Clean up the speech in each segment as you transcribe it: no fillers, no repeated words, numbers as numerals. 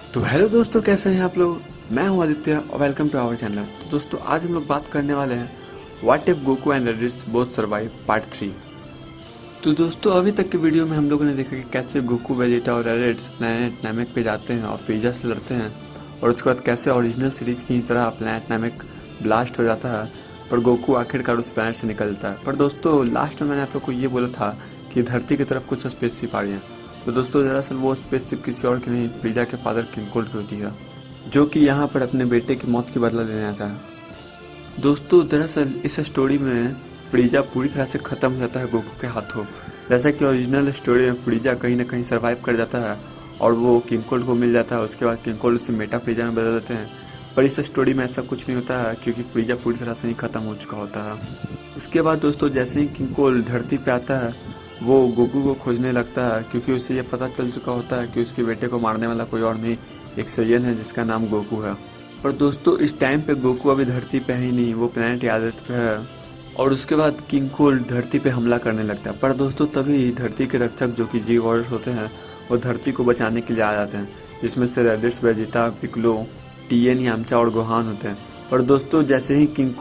तो हेलो दोस्तों, कैसे हैं आप लोग। मैं हूं आदित्य और वेलकम टू आवर चैनल। तो दोस्तों, आज हम लोग बात करने वाले हैं what if Goku and रेडिट्स both survive part 3। तो दोस्तों, अभी तक के वीडियो में हम लोगों ने देखा कि कैसे गोकू, वेजिटा और रेडिट्स प्लैनेट नामेक पे जाते हैं और फ्रीजा से लड़ते हैं, और उसके बाद कैसे ओरिजिनल सीरीज की तरह प्लैनेट नामेक ब्लास्ट हो जाता है, पर गोकू आखिरकार उस प्लैनेट से निकलता है। पर दोस्तों, लास्ट में मैंने आप लोग को ये बोला था कि धरती की तरफ कुछ स्पेसशिप आ रही हैं। तो दोस्तों, दरअसल वो स्पेसशिप किसी और की नहीं, फ्रीजा के फादर किंग की होती है, जो कि यहाँ पर अपने बेटे की मौत की बदला लेने आता है। दोस्तों, दरअसल इस स्टोरी में फ्रीजा पूरी तरह से खत्म हो जाता है गोकू के हाथों। जैसा कि ओरिजिनल स्टोरी में फ्रीजा कहीं ना कहीं सरवाइव कर जाता है और वो किंग को मिल जाता है। उसके बाद किंग उसे मेटा फ्रीजा में बदल देते हैं। पर इस स्टोरी में ऐसा कुछ नहीं होता है, क्योंकि फ्रीजा पूरी तरह से ही खत्म हो चुका होता है। उसके बाद दोस्तों, जैसे ही किंग धरती पे आता है, वो गोकू को खोजने लगता है, क्योंकि उसे ये पता चल चुका होता है कि उसके बेटे को मारने वाला कोई और नहीं, एक सैयन है जिसका नाम गोकू है। पर दोस्तों, इस टाइम पे गोकू अभी धरती पे ही नहीं, वो प्लैनेट यादव पे है। और उसके बाद किंग धरती पे हमला करने लगता है। पर दोस्तों, तभी धरती के रक्षक जो कि जी वॉरियर्स होते हैं, वो धरती को बचाने के लिए आ जाते हैं, जिसमें से रेडिट्स, वेजिटा, पिकलो, टीएन, यामचा और गोहान होते हैं। पर दोस्तों, जैसे ही किंग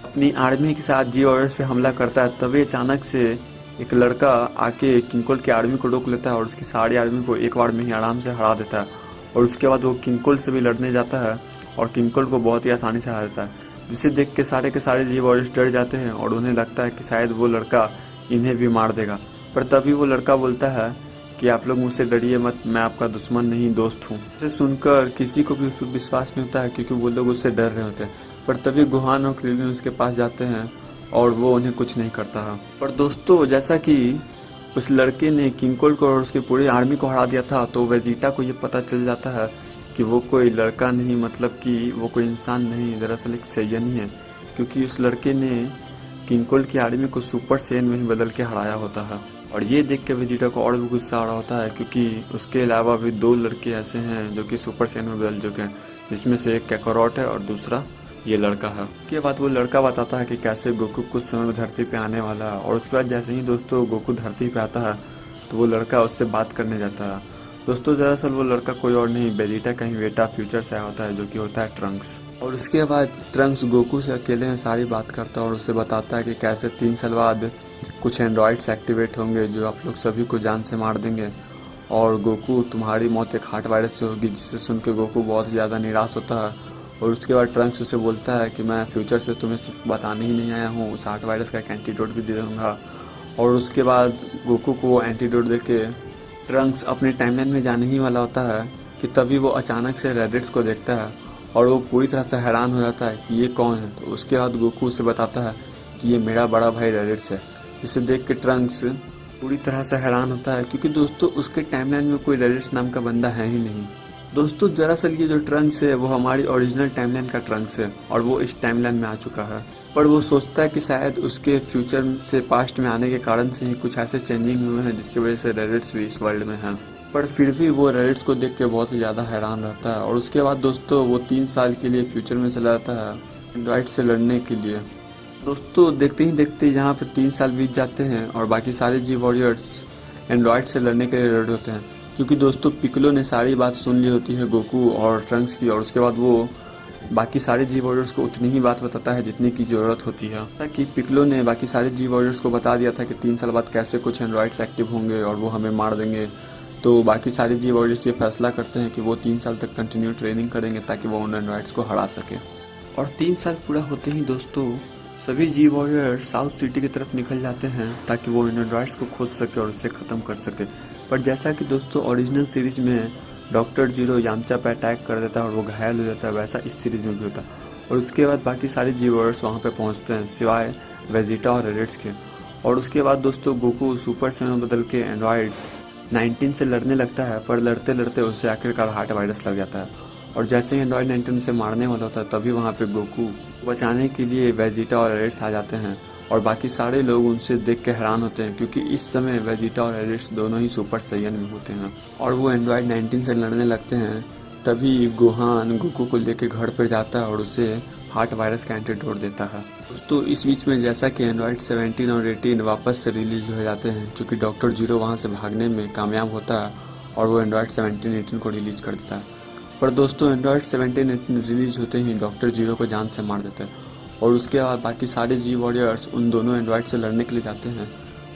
अपनी आर्मी के साथ जी वॉरियर्स पे हमला करता है, तभी अचानक से एक लड़का आके किंग की आर्मी को रोक लेता है और उसकी सारी आर्मी को एक बार में ही आराम से हरा देता है। और उसके बाद वो किंग से भी लड़ने जाता है और किंग को बहुत ही आसानी से हरा देता है, जिसे देख के सारे जी वॉरियर्स डर जाते हैं और उन्हें लगता है कि शायद वो लड़का इन्हें भी मार देगा। पर तभी वो लड़का बोलता है कि आप लोग मुझसे डरिए मत, मैं आपका दुश्मन नहीं, दोस्त हूँ। इसे सुनकर किसी को भी उस पर विश्वास नहीं होता है, क्योंकि वो लोग उससे डर रहे होते हैं। पर तभी गुहान और क्रिलिन उसके पास जाते हैं और वो उन्हें कुछ नहीं करता है। पर दोस्तों, जैसा कि उस लड़के ने किंग को और उसकी पूरी आर्मी को हरा दिया था, तो वेजिटा को ये पता चल जाता है कि वो कोई लड़का नहीं, मतलब कि वो कोई इंसान नहीं, दरअसल एक सैयन ही है, क्योंकि उस लड़के ने किंग की आर्मी को सुपर सैयन में ही बदल के हराया होता है। और ये देख के वेजिटा को और भी गुस्सा आ रहा होता है, क्योंकि उसके अलावा भी 2 लड़के ऐसे हैं जो कि सुपर सैयन में बदल चुके हैं, जिसमें से एक कैकारोट है और दूसरा ये लड़का है। उसके बाद वो लड़का बताता है कि कैसे गोकू कुछ समय में धरती पे आने वाला है। और उसके बाद जैसे ही दोस्तों गोकू धरती पे आता है, तो वो लड़का उससे बात करने जाता है। दोस्तों, दरअसल वो लड़का कोई और नहीं, वेजिटा का ही बेटा फ्यूचर से आया होता है, जो कि होता है ट्रंक्स। और उसके बाद ट्रंक्स गोकू से अकेले में सारी बात करता है और उससे बताता है कि कैसे 3 साल बाद कुछ एंड्रॉइड्स एक्टिवेट होंगे जो आप लोग सभी को जान से मार देंगे, और गोकू तुम्हारी मौत एक हार्ट वायरस से होगी। जिसे सुन के गोकू बहुत ज़्यादा निराश होता है। और उसके बाद ट्रंक्स उसे बोलता है कि मैं फ्यूचर से तुम्हें सिर्फ बताने ही नहीं आया हूँ, उस हार्ट वायरस का एक एंटीडोट भी दे दूँगा। और उसके बाद गोकू को एंटीडोट देके ट्रंक्स अपने टाइमलाइन में जाने ही वाला होता है कि तभी वो अचानक से रेडिट्स को देखता है और वो पूरी तरह से हैरान हो जाता है कि ये कौन है। तो उसके बाद गोकू उसे बताता है कि ये मेरा बड़ा भाई रेडिट्स है। जिसे देख के ट्रंक्स पूरी तरह से हैरान होता है, क्योंकि दोस्तों उसके टाइमलाइन में कोई रेडिट्स नाम का बंदा है ही नहीं। दोस्तों, दरअसल ये जो ट्रंक्स है वो हमारी ओरिजिनल टाइमलाइन का ट्रंक्स है और वो इस टाइमलाइन में आ चुका है। पर वो सोचता है कि शायद उसके फ्यूचर से पास्ट में आने के कारण से ही कुछ ऐसे चेंजिंग हुए हैं जिसकी वजह से रेडिट्स भी इस वर्ल्ड में हैं। पर फिर भी वो रेडिट्स को देख के बहुत ही ज़्यादा हैरान रहता है। और उसके बाद दोस्तों, वो 3 साल के लिए फ्यूचर में चला जाता है एंड्रॉइड से लड़ने के लिए। दोस्तों, देखते ही देखते यहाँ पर 3 साल बीत जाते हैं और बाकी सारे जी वॉरियर्स एंड्रॉइड से लड़ने के लिए रेडी होते हैं, क्योंकि दोस्तों पिकलो ने सारी बात सुन ली होती है गोकू और ट्रंक्स की। और उसके बाद वो बाकी सारे जी वॉरियर्स को उतनी ही बात बताता है जितनी की ज़रूरत होती है। ताकि पिकलो ने बाकी सारे जी वॉरियर्स को बता दिया था कि 3 साल बाद कैसे कुछ एंड्रॉइड्स एक्टिव होंगे और वो हमें मार देंगे। तो बाकी सारे जी वॉरियर्स ये फैसला करते हैं कि वो 3 साल तक कंटिन्यू ट्रेनिंग करेंगे ताकि वो उन एंड्रॉइड्स को हरा सके। और 3 साल पूरा होते ही दोस्तों, सभी जी वॉरियर साउथ सिटी की तरफ निकल जाते हैं ताकि वो एंड्रॉइड्स को खोज सके और उसे ख़त्म कर सके। पर जैसा कि दोस्तों ओरिजिनल सीरीज में डॉक्टर जीरो यामचा पे अटैक कर देता है और वो घायल हो जाता है, वैसा इस सीरीज में भी होता है। और उसके बाद बाकी सारे जी वॉरियर्स वहाँ पे पहुँचते हैं सिवाय वेजिटा और रेडिट्स के। और उसके बाद दोस्तों गोकू सुपर से में बदल के एंड्रॉइड 19 से लड़ने लगता है, पर लड़ते लड़ते उसे आखिरकार हार्ट वायरस लग जाता है। और जैसे ही एंड्रॉइड 19 से मारने वाला होता है, तभी वहाँ पे गोकू बचाने के लिए वेजिटा और रेडिट्स आ जाते हैं। और बाकी सारे लोग उनसे देख के हैरान होते हैं, क्योंकि इस समय वेजिटा और रेडिट्स दोनों ही सुपर सैयन में होते हैं और वो एंड्रॉइड 19 से लड़ने लगते हैं। तभी गोहान गोकू को लेके घर पर जाता है और उसे हार्ट वायरस का एंटीडोट देता है। दोस्तों, इस बीच में जैसा कि एंड्रॉइड 17 और 18 वापस से रिलीज हो जाते हैं, क्योंकि डॉक्टर जीरो वहाँ से भागने में कामयाब होता है और वो एंड्रॉइड 17-18 को रिलीज कर देता है। पर दोस्तों एंड्रॉयड 17 रिलीज होते ही डॉक्टर जीरो को जान से मार देते हैं और उसके बाद बाकी सारे जी वॉरियर्स उन दोनों एंड्रॉयड से लड़ने के लिए जाते हैं,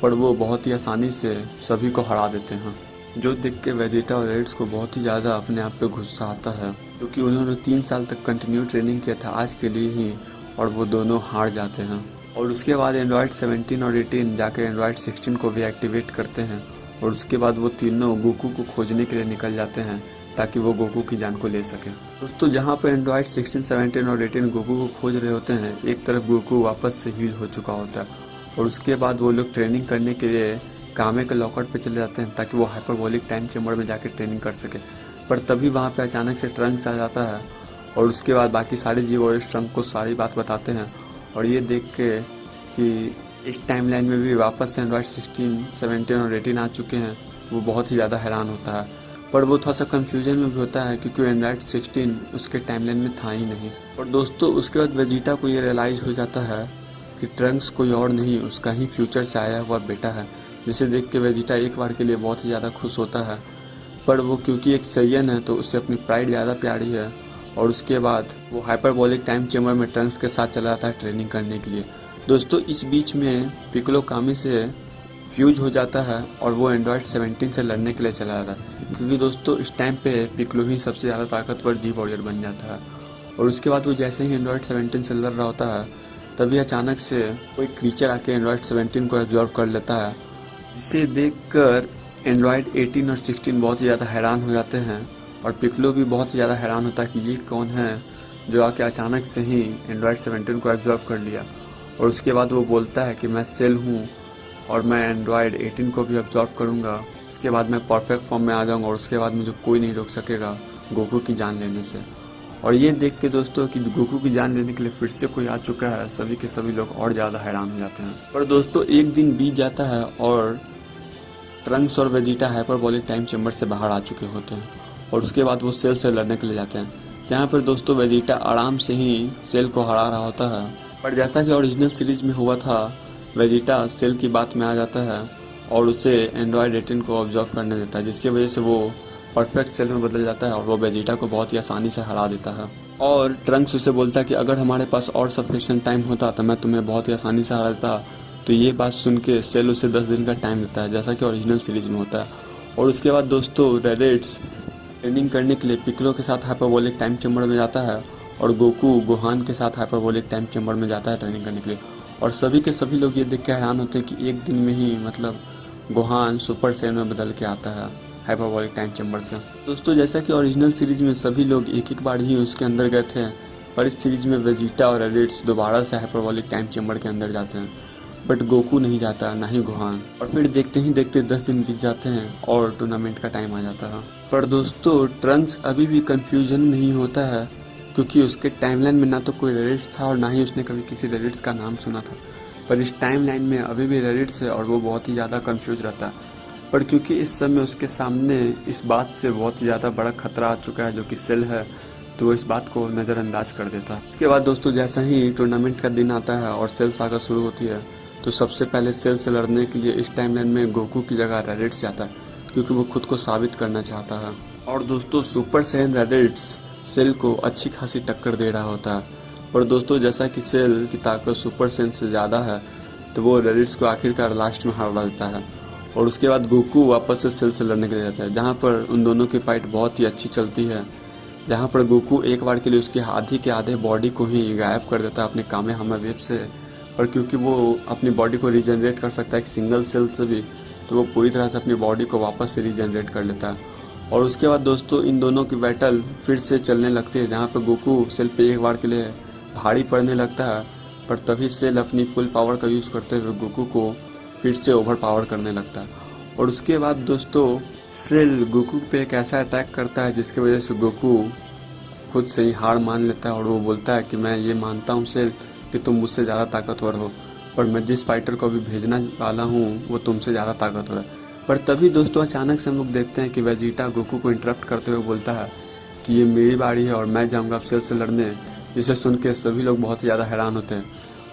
पर वो बहुत ही आसानी से सभी को हरा देते हैं, जो देख के वेजिटा और रेड्स को बहुत ही ज़्यादा अपने आप पे गुस्सा आता है, क्योंकि उन्होंने 3 साल तक कंटिन्यू ट्रेनिंग किया था आज के लिए ही, और वो दोनों हार जाते हैं। और उसके बाद एंड्रॉयड 17 और 18 जाकर एंड्रॉयड 16 को भी एक्टिवेट करते हैं और उसके बाद वो तीनों गोकू को खोजने के लिए निकल जाते हैं ताकि वो गोकू की जान को ले सके। दोस्तों जहाँ पर एंड्रॉयड 16, 17 और 18 गोकू को खोज रहे होते हैं, एक तरफ गोकू वापस से हील हो चुका होता है और उसके बाद वो लोग ट्रेनिंग करने के लिए कामे के लॉकआउट पे चले जाते हैं ताकि वो हाइपरबोलिक टाइम चेम्बर में जाकर ट्रेनिंग कर सके। पर तभी वहाँ पे अचानक से ट्रंक्स आ जाता है और उसके बाद बाकी सारे जी वॉरियर्स ट्रंक को सारी बात बताते हैं और ये देख के कि इस टाइमलाइन में भी वापस से एंड्रॉयड 16, 17 और 18 आ चुके हैं, वो बहुत ही ज़्यादा हैरान होता है। पर वो थोड़ा सा कन्फ्यूजन में भी होता है क्योंकि एंड्रॉयड 16 उसके टाइमलाइन में था ही नहीं। और दोस्तों उसके बाद वेजिटा को ये रियलाइज़ हो जाता है कि ट्रंक्स कोई और नहीं, उसका ही फ्यूचर से आया हुआ बेटा है, जिसे देख के वेजिटा एक बार के लिए बहुत ही ज़्यादा खुश होता है। पर वो क्योंकि एक सैयन है तो उसे अपनी प्राइड ज़्यादा प्यारी है और उसके बाद वो हाइपरबोलिक टाइम चेम्बर में ट्रंक्स के साथ चला जाता है ट्रेनिंग करने के लिए। दोस्तों इस बीच में पिकलो कामी से फ्यूज हो जाता है और वो एंड्रॉयड 17 से लड़ने के लिए चला जाता है, क्योंकि दोस्तों इस टाइम पे पिकलो ही सबसे ज़्यादा ताकतवर जी वॉरियर बन जाता है। और उसके बाद वो जैसे ही एंड्रॉयड 17 से लड़ रहा होता है तभी अचानक से कोई क्रीचर आके एंड्रॉयड 17 को एब्जॉर्व कर लेता है, जिसे देखकर एंड्रॉयड 18 और 16 बहुत ही ज़्यादा हैरान हो जाते हैं और पिकलो भी बहुत ही ज़्यादा हैरान होता है कि ये कौन है जो आके अचानक से ही एंड्रॉयड 17 को एब्जॉर्व कर लिया। और उसके बाद वो बोलता है कि मैं सेल हूँ और मैं एंड्रॉयड 18 को भी एब्जॉर्व करूँगा, उसके बाद मैं परफेक्ट फॉर्म में आ जाऊँगा और उसके बाद मुझे कोई नहीं रोक सकेगा गोकू की जान लेने से। और ये देख के दोस्तों कि गोकू की जान लेने के लिए फिर से कोई आ चुका है, सभी के सभी लोग और ज़्यादा हैरान हो जाते हैं। पर दोस्तों एक दिन बीत जाता है और ट्रंक्स और वेजिटा हाइपरबोलिक टाइम चेम्बर से बाहर आ चुके होते हैं और उसके बाद वो सेल से लड़ने के लिए जाते हैं, जहाँ पर दोस्तों वेजिटा आराम से ही सेल को हरा रहा होता है। पर जैसा कि ओरिजिनल सीरीज में हुआ था, वेजिटा सेल की बात में आ जाता है और उसे एंड्रॉयड 18 को ऑब्जर्व करने देता है, जिसकी वजह से वो परफेक्ट सेल में बदल जाता है और वो वेजिटा को बहुत ही आसानी से हरा देता है। और ट्रंक्स उसे बोलता है कि अगर हमारे पास और सफिशिएंट टाइम होता तो मैं तुम्हें बहुत ही आसानी से हरा देता। तो ये बात सुन के सेल उसे 10 दिन का टाइम देता है, जैसा कि ओरिजिनल सीरीज में होता है। और उसके बाद दोस्तों रेडिट्स ट्रेनिंग करने के लिए पिकलो के साथ हाइपरबोलिक टाइम चेम्बर में जाता है और गोकू गोहान के साथ हाइपरबोलिक टाइम चेम्बर में जाता है ट्रेनिंग करने के लिए। और सभी के सभी लोग ये देख के हैरान होते हैं कि एक दिन में ही मतलब गोहान सुपर सेल में बदल के आता है हाइपरबोलिक टाइम चेम्बर से। दोस्तों जैसा कि ओरिजिनल सीरीज में सभी लोग एक एक बार ही उसके अंदर गए थे, पर इस सीरीज में वेजिटा और रेडिट्स दोबारा से हाइपरबोलिक टाइम चेम्बर के अंदर जाते हैं, बट गोकू नहीं जाता, ना ही गोहान। और फिर देखते ही देखते 10 दिन बीत जाते हैं और टूर्नामेंट का टाइम आ जाता है। पर दोस्तों ट्रंक्स अभी भी कंफ्यूजन नहीं होता है, क्योंकि उसके टाइमलाइन में ना तो कोई रेडिट्स था और ना ही उसने कभी किसी रेडिट्स का नाम सुना था। पर इस टाइमलाइन में अभी भी रेडिट्स है और वो बहुत ही ज़्यादा कंफ्यूज रहता है। पर क्योंकि इस समय उसके सामने इस बात से बहुत ही ज़्यादा बड़ा खतरा आ चुका है जो कि सेल है, तो वो इस बात को नज़रअंदाज कर देता है। उसके बाद दोस्तों जैसा ही टूर्नामेंट का दिन आता है और सेल सागा शुरू होती है, तो सबसे पहले सेल से लड़ने के लिए इस टाइमलाइन में गोकू की जगह रेडिट्स जाता है, क्योंकि वो खुद को साबित करना चाहता है। और दोस्तों सुपर सैयन रेडिट्स सेल को अच्छी खासी टक्कर दे रहा होता है। पर दोस्तों जैसा कि सेल की ताकत सुपर सैयन से ज़्यादा है, तो वो रेडिट्स को आखिरकार लास्ट में हरा देता है। और उसके बाद गोकू वापस से सेल से लड़ने के लिए जाता है, जहाँ पर उन दोनों की फाइट बहुत ही अच्छी चलती है, जहाँ पर गोकू एक बार के लिए उसके आधी के आधे बॉडी को ही गायब कर देता है अपने कामेहामे वेव से। पर क्योंकि वो अपनी बॉडी को रीजनरेट कर सकता है एक सिंगल सेल से भी, तो वो पूरी तरह से अपनी बॉडी को वापस से रीजनरेट कर लेता है। और उसके बाद दोस्तों इन दोनों की बैटल फिर से चलने लगती है, जहाँ पर गोकू सेल पे एक बार के लिए भारी पड़ने लगता है, पर तभी सेल अपनी फुल पावर का यूज़ करते हुए गोकू को फिर से ओवर पावर करने लगता है। और उसके बाद दोस्तों सेल गोकू पे एक ऐसा अटैक करता है जिसकी वजह से गोकू खुद से ही हार मान लेता है और वो बोलता है कि मैं ये मानता हूँ सेल कि तुम मुझसे ज़्यादा ताकतवर हो, पर मैं जिस फाइटर को अभी भेजना वाला हूँ वो तुमसे ज़्यादा ताकतवर है। पर तभी दोस्तों अचानक से हम लोग देखते हैं कि वेजिटा गोकू को इंटरप्ट करते हुए बोलता है कि ये मेरी बारी है और मैं जाऊँगा अब सेल से लड़ने। जिसे सुन के सभी लोग बहुत ही ज़्यादा हैरान होते हैं,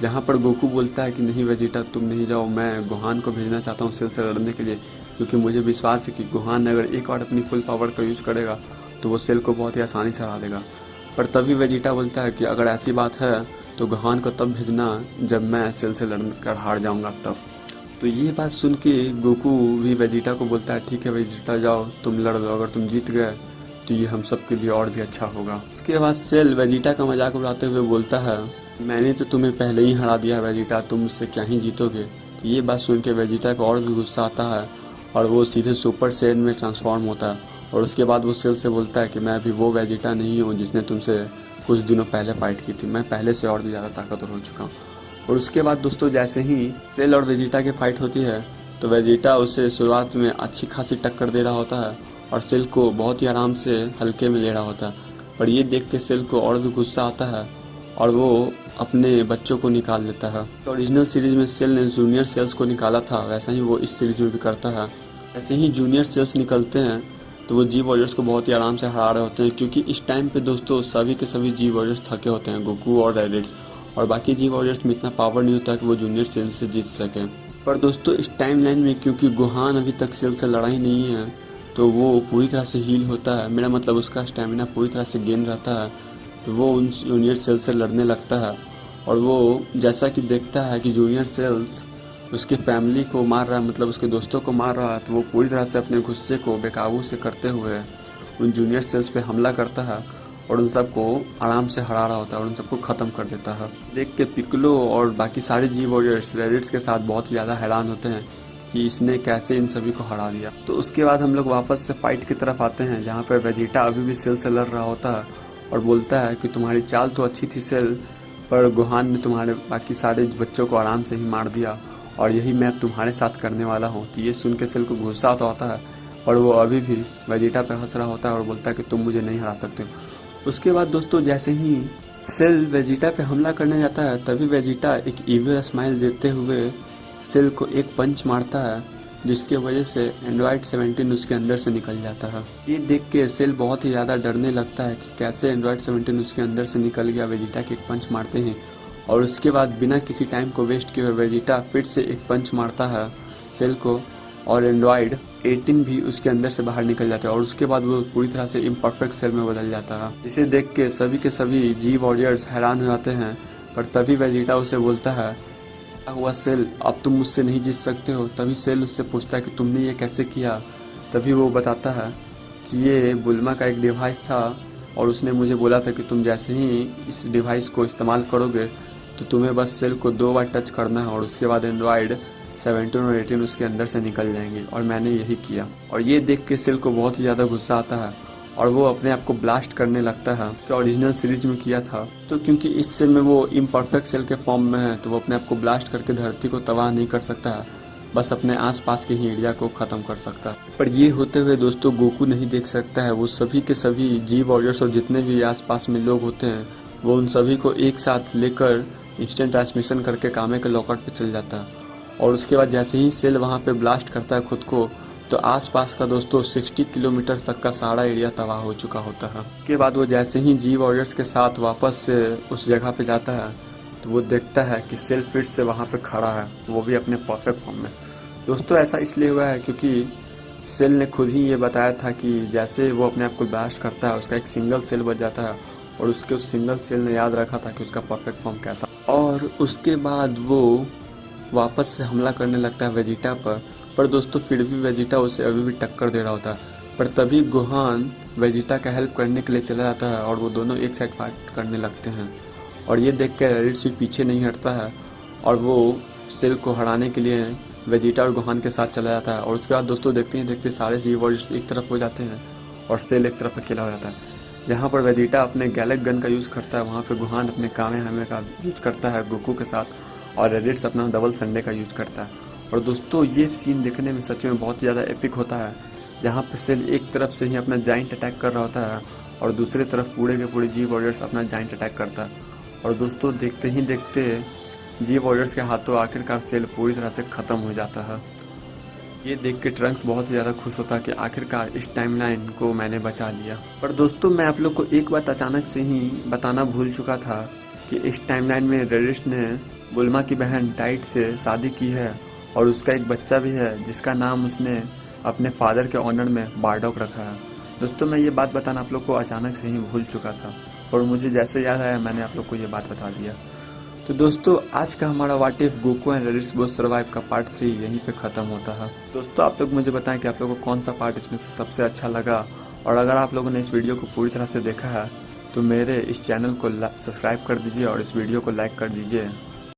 जहाँ पर गोकू बोलता है कि नहीं वेजिटा तुम नहीं जाओ, मैं गोहान को भेजना चाहता हूँ सेल से लड़ने के लिए, क्योंकि मुझे विश्वास है कि गोहान अगर एक बार अपनी फुल पावर का यूज़ करेगा तो वो सेल को बहुत ही आसानी से हरा देगा। पर तभी वेजिटा बोलता है कि अगर ऐसी बात है तो गोहान को तब भेजना जब मैं सेल से लड़कर हार जाऊंगा तब। तो ये बात सुन के गोकू भी वेजिटा को बोलता है ठीक है वेजिटा जाओ तुम लड़ लो, अगर तुम जीत गए तो ये हम सब के लिए और भी अच्छा होगा। उसके बाद सेल वेजिटा का मजाक उड़ाते हुए बोलता है मैंने तो तुम्हें पहले ही हरा दिया वेजिटा, तुम मुझसे क्या ही जीतोगे। तो ये बात सुन के वेजिटा को और भी गुस्सा आता है और वो सीधे सुपर सेल में ट्रांसफॉर्म होता है। और उसके बाद वो सेल से बोलता है कि मैं अभी वो वेजिटा नहीं हूँ जिसने तुमसे कुछ दिनों पहले फाइट की थी, मैं पहले से और भी ज़्यादा ताकतवर हो चुका हूँ। और उसके बाद दोस्तों जैसे ही सेल और वेजिटा की फाइट होती है तो वेजिटा उसे शुरुआत में अच्छी खासी टक्कर दे रहा होता है और सेल को बहुत ही आराम से हल्के में ले रहा होता है। पर ये देख के सेल को और भी गुस्सा आता है और वो अपने बच्चों को निकाल देता है। तो ओरिजिनल सीरीज में सेल ने जूनियर सेल्स को निकाला था, वैसा ही वो इस सीरीज में भी करता है। ऐसे ही जूनियर सेल्स निकलते हैं तो वो जी वॉरियर्स को बहुत ही आराम से हरा रहे होते हैं, क्योंकि इस टाइम पे दोस्तों सभी के सभी जी वॉरियर्स थके होते हैं, गोकू और रेडिट्स, और बाकी जी वॉरियर्स में इतना पावर नहीं होता कि वो जूनियर सेल से जीत सकें। पर दोस्तों इस टाइम लाइन में क्योंकि गोहान अभी तक सेल से लड़ा ही नहीं है तो वो पूरी तरह से हील होता है, मेरा मतलब उसका स्टेमिना पूरी तरह से गेन रहता है। तो वो उन जूनियर सेल से लड़ने लगता है और वो जैसा कि देखता है कि जूनियर सेल्स उसके फैमिली को मार रहा है, मतलब उसके दोस्तों को मार रहा है, तो वो पूरी तरह से अपने गुस्से को बेकाबू से करते हुए उन जूनियर सेल्स पे हमला करता है और उन सबको आराम से हरा रहा होता है और उन सबको ख़त्म कर देता है। देख के पिकलो और बाकी सारे जी वॉरियर्स रेडिट्स के साथ बहुत ज़्यादा हैरान होते हैं कि इसने कैसे इन सभी को हरा दिया। तो उसके बाद हम लोग वापस से फाइट की तरफ आते हैं जहाँ पर वेजिटा अभी भी सेल से लड़ रहा होता है और बोलता है कि तुम्हारी चाल तो अच्छी थी सेल, पर गोहान ने तुम्हारे बाकी सारे बच्चों को आराम से ही मार दिया और यही मैं तुम्हारे साथ करने वाला हूँ। तो ये सुन के सेल को गुस्सा तो आता है और वो अभी भी वेजिटा पे हंस रहा होता है और बोलता है कि तुम मुझे नहीं हरा सकते हो। उसके बाद दोस्तों जैसे ही सेल वेजिटा पे हमला करने जाता है तभी वेजिटा एक इविल स्माइल देते हुए सेल को एक पंच मारता है, जिसके वजह से एंड्रॉयड 17 उसके अंदर से निकल जाता है। ये देख के सेल बहुत ही ज़्यादा डरने लगता है कि कैसे एंड्रॉयड 17 उसके अंदर से निकल गया। वेजिटा के एक पंच मारते हैं और उसके बाद बिना किसी टाइम को वेस्ट किए हुए वेजिटा फिर से एक पंच मारता है सेल को और एंड्रॉयड 18 भी उसके अंदर से बाहर निकल जाता है और उसके बाद वो पूरी तरह से इम्परफेक्ट सेल में बदल जाता है। इसे देख के सभी के सभी जी वॉरियर्स हैरान हो जाते हैं, पर तभी वेजिटा उसे बोलता है क्या हुआ सेल, अब तुम मुझसे नहीं जीत सकते हो। तभी सेल उससे पूछता है कि तुमने ये कैसे किया। तभी वो बताता है कि ये बुल्मा का एक डिवाइस था और उसने मुझे बोला था कि तुम जैसे ही इस डिवाइस को इस्तेमाल करोगे तो तुम्हें बस सेल को 2 बार टच करना है और उसके बाद एंड्रॉयड 17 और 18 उसके अंदर से निकल जाएंगे, और मैंने यही किया। और ये देख के सेल को बहुत ही ज़्यादा गुस्सा आता है और वो अपने आप को ब्लास्ट करने लगता है जो ओरिजिनल सीरीज में किया था। तो क्योंकि इस सेल में वो इम्परफेक्ट सेल के फॉर्म में है तो वो अपने आप को ब्लास्ट करके धरती को तबाह नहीं कर सकता है, बस अपने आसपास के ही एरिया को ख़त्म कर सकता है। पर ये होते हुए दोस्तों गोकू नहीं देख सकता है, वो सभी के सभी जी वॉरियर्स और जितने भी आसपास में लोग होते हैं वो उन सभी को एक साथ लेकर इंस्टेंट ट्रांसमिशन करके कामे के लॉकआउट पे चल जाता है। और उसके बाद जैसे ही सेल वहाँ पे ब्लास्ट करता है खुद को तो आसपास का दोस्तों 60 किलोमीटर तक का सारा एरिया तबाह हो चुका होता है। उसके बाद वो जैसे ही जी वॉरियर्स के साथ वापस से उस जगह पे जाता है तो वो देखता है कि सेल फिर से वहाँ पे खड़ा है, वो भी अपने परफेक्ट फॉर्म में। दोस्तों ऐसा इसलिए हुआ है क्योंकि सेल ने खुद ही ये बताया था कि जैसे वो अपने आप को ब्लास्ट करता है उसका एक सिंगल सेल बच जाता है और उसके उस सिंगल सेल ने याद रखा था कि उसका परफेक्ट फॉर्म कैसा। और उसके बाद वो वापस से हमला करने लगता है वेजिटा पर दोस्तों फिर भी वेजिटा उसे अभी भी टक्कर दे रहा होता है। पर तभी गोहान वेजिटा का हेल्प करने के लिए चला जाता है और वो दोनों एक साइड फाइट करने लगते हैं। और ये देख कर रेडिट्स भी पीछे नहीं हटता है और वो सेल को हराने के लिए वेजिटा और गोहान के साथ चला जाता है। और उसके बाद दोस्तों देखते ही देखते सारे जी वॉरियर्स एक तरफ हो जाते हैं और सेल एक तरफ अकेला हो जाता है। जहाँ पर वेजिटा अपने गैलेक गन का यूज़ करता है वहाँ पे गोहान अपने कामेहामे का यूज करता है गोकू के साथ और रेडिट्स अपना डबल संडे का यूज करता है। और दोस्तों ये सीन देखने में सच में बहुत ज़्यादा एपिक होता है, जहाँ पे सेल एक तरफ से ही अपना जाइंट अटैक कर रहा होता है और दूसरी तरफ पूरे के पूरे जी वॉरियर्स अपना जाइंट अटैक करता है। और दोस्तों देखते ही देखते जी वॉरियर्स के हाथों आखिरकार सेल पूरी तरह से ख़त्म हो जाता है। ये देख के ट्रंक्स बहुत ज़्यादा खुश होता है कि आखिरकार इस टाइमलाइन को मैंने बचा लिया। पर दोस्तों मैं आप लोग को एक बात अचानक से ही बताना भूल चुका था कि इस टाइमलाइन में रेडिट्स ने बुल्मा की बहन टाइट से शादी की है और उसका एक बच्चा भी है जिसका नाम उसने अपने फादर के ऑनर में बारडॉक रखा है। दोस्तों मैं ये बात बताना आप लोग को अचानक से ही भूल चुका था और मुझे जैसे याद आया मैंने आप लोग को ये बात बता दिया। तो दोस्तों आज का हमारा what if Goku and रेडिट्स both survive का पार्ट 3 यहीं पे ख़त्म होता है। दोस्तों आप लोग मुझे बताएं कि आप लोगों को कौन सा पार्ट इसमें से सबसे अच्छा लगा, और अगर आप लोगों ने इस वीडियो को पूरी तरह से देखा है तो मेरे इस चैनल को सब्सक्राइब कर दीजिए और इस वीडियो को लाइक कर दीजिए।